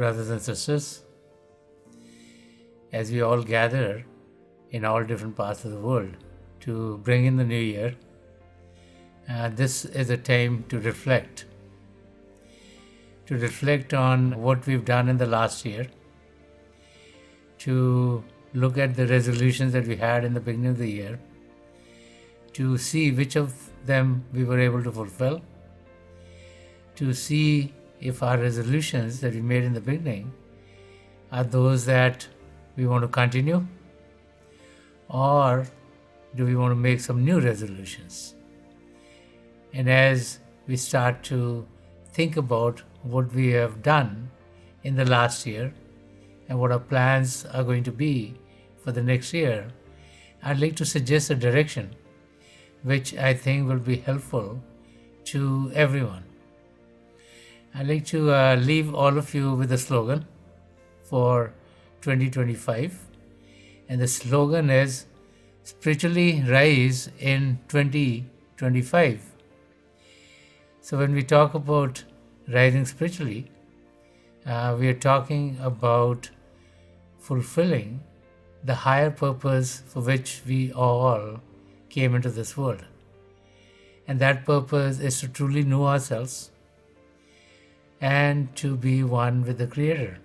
brothers and sisters, as we all gather in all different parts of the world to bring in the new year, this is a time to reflect on what we've done in the last year, to look at the resolutions that we had in the beginning of the year, to see which of them we were able to fulfill, to see if our resolutions that we made in the beginning are those that we want to continue, or do we want to make some new resolutions. And as we start to think about what we have done in the last year and what our plans are going to be for the next year, I'd like to suggest a direction which I think will be helpful to everyone. I'd like to leave all of you with a slogan for 2025, and the slogan is Spiritually Rise in 2025. So when we talk about rising spiritually, we are talking about fulfilling the higher purpose for which we all came into this world. And that purpose is to truly know ourselves and to be one with the Creator.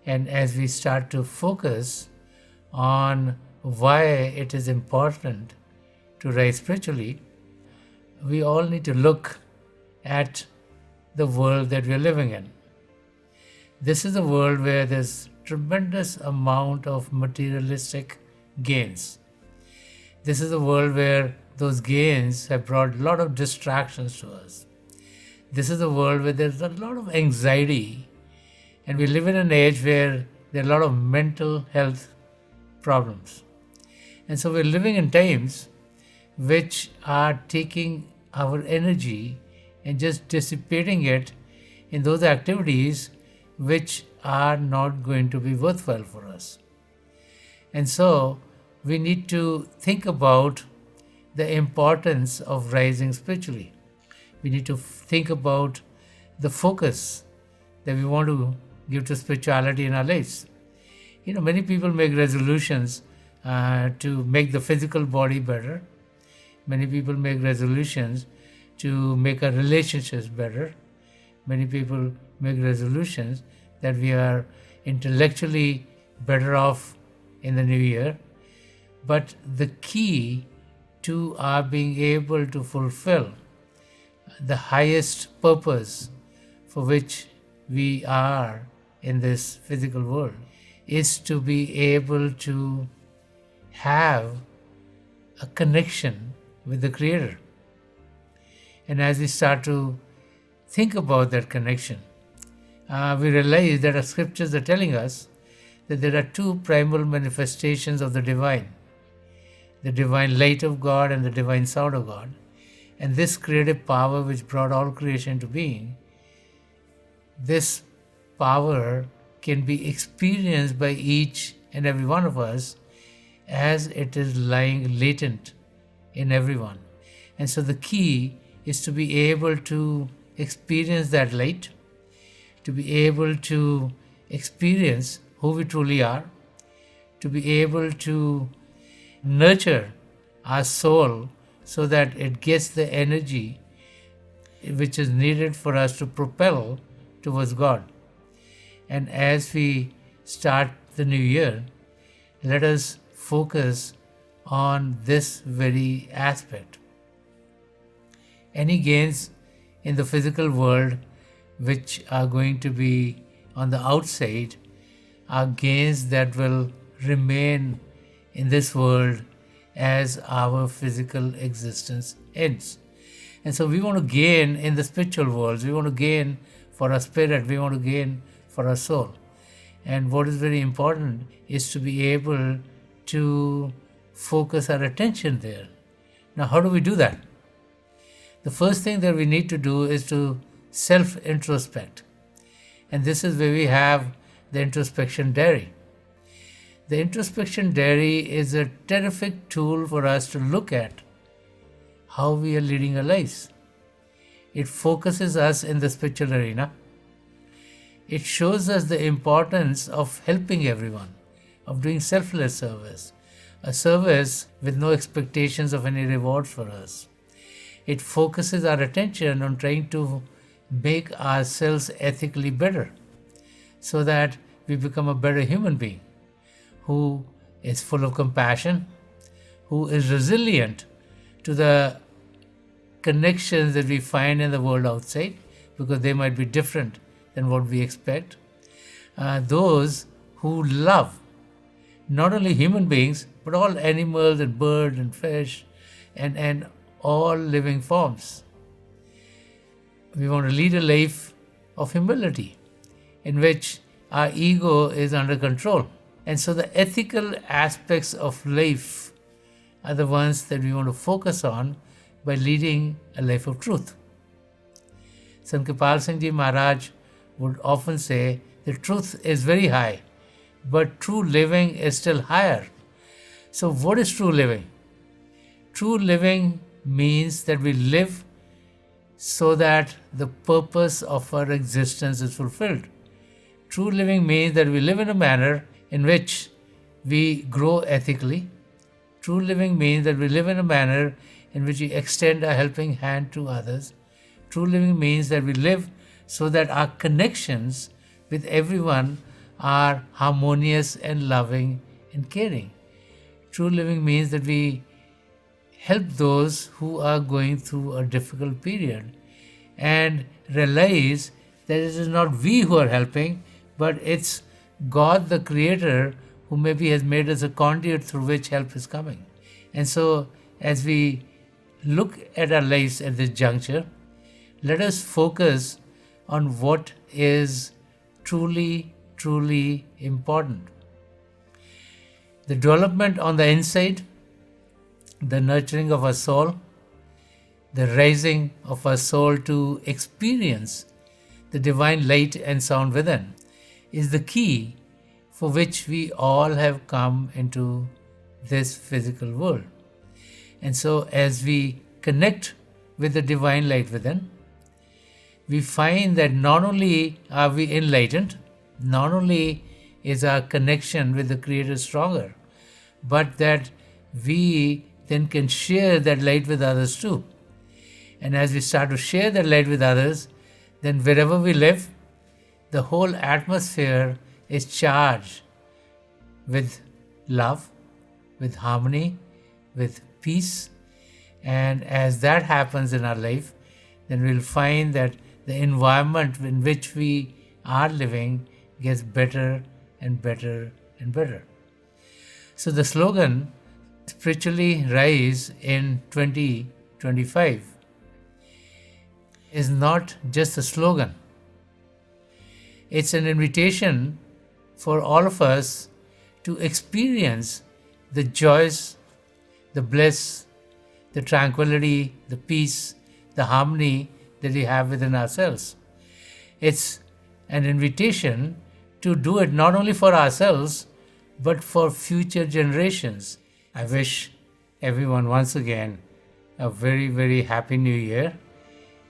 And as we start to focus on why it is important to rise spiritually, we all need to look at the world that we are living in. This is a world where there's tremendous amount of materialistic gains. This is a world where those gains have brought a lot of distractions to us. This is a world where there's a lot of anxiety, and we live in an age where there are a lot of mental health problems. And so we're living in times which are taking our energy and just dissipating it in those activities which are not going to be worthwhile for us. And so we need to think about the importance of rising spiritually. We need to think about the focus that we want to give to spirituality in our lives. Many people make resolutions to make the physical body better. Many people make resolutions to make our relationships better. Many people make resolutions that we are intellectually better off in the new year. But the key to our being able to fulfill the highest purpose for which we are in this physical world is to be able to have a connection with the Creator. And as we start to think about that connection, we realize that our scriptures are telling us that there are two primal manifestations of the divine light of God and the divine sound of God. And this creative power which brought all creation into being, this power can be experienced by each and every one of us as it is lying latent in everyone. And so the key is to be able to experience that light, to be able to experience who we truly are, to be able to nurture our soul so that it gets the energy which is needed for us to propel towards God. And as we start the new year, let us focus on this very aspect. Any gains in the physical world which are going to be on the outside are gains that will remain in this world as our physical existence ends. And so we want to gain in the spiritual worlds. We want to gain for our spirit. We want to gain for our soul. And what is very important is to be able to focus our attention there. Now, how do we do that? The first thing that we need to do is to self-introspect. And this is where we have the introspection diary. The introspection diary is a terrific tool for us to look at how we are leading our lives. It focuses us in the spiritual arena. it shows us the importance of helping everyone, of doing selfless service, a service with no expectations of any reward for us. It focuses our attention on trying to make ourselves ethically better so that we become a better human being who is full of compassion, who is resilient to the connections that we find in the world outside, because they might be different than what we expect. Those who love not only human beings, but all animals and birds and fish and all living forms. We want to lead a life of humility in which our ego is under control. And so the ethical aspects of life are the ones that we want to focus on by leading a life of truth. Sant Singh Ji Maharaj would often say the truth is very high, but true living is still higher. So what is true living? True living means that we live so that the purpose of our existence is fulfilled. True living means that we live in a manner in which we grow ethically. True living means that we live in a manner in which we extend a helping hand to others. True living means that we live so that our connections with everyone are harmonious and loving and caring. True living means that we help those who are going through a difficult period and realize that it is not we who are helping, but it's God the Creator who maybe has made us a conduit through which help is coming. And so as we look at our lives at this juncture, let us focus on what is truly, truly important. The development on the inside, the nurturing of our soul, the rising of our soul to experience the divine light and sound within is the key for which we all have come into this physical world. And so as we connect with the divine light within, we find that not only are we enlightened, not only is our connection with the Creator stronger, but that we then can share that light with others too. And as we start to share that light with others, then wherever we live, the whole atmosphere is charged with love, with harmony, with peace. And as that happens in our life, then we'll find that the environment in which we are living gets better and better and better. So the slogan, Spiritually Rise in 2025, is not just a slogan. It's an invitation for all of us to experience the joys, the bliss, the tranquility, the peace, the harmony that we have within ourselves. It's an invitation to do it not only for ourselves, but for future generations. I wish everyone once again a very, very happy new year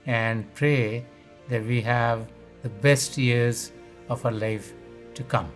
and pray that we have the best years of our life to come.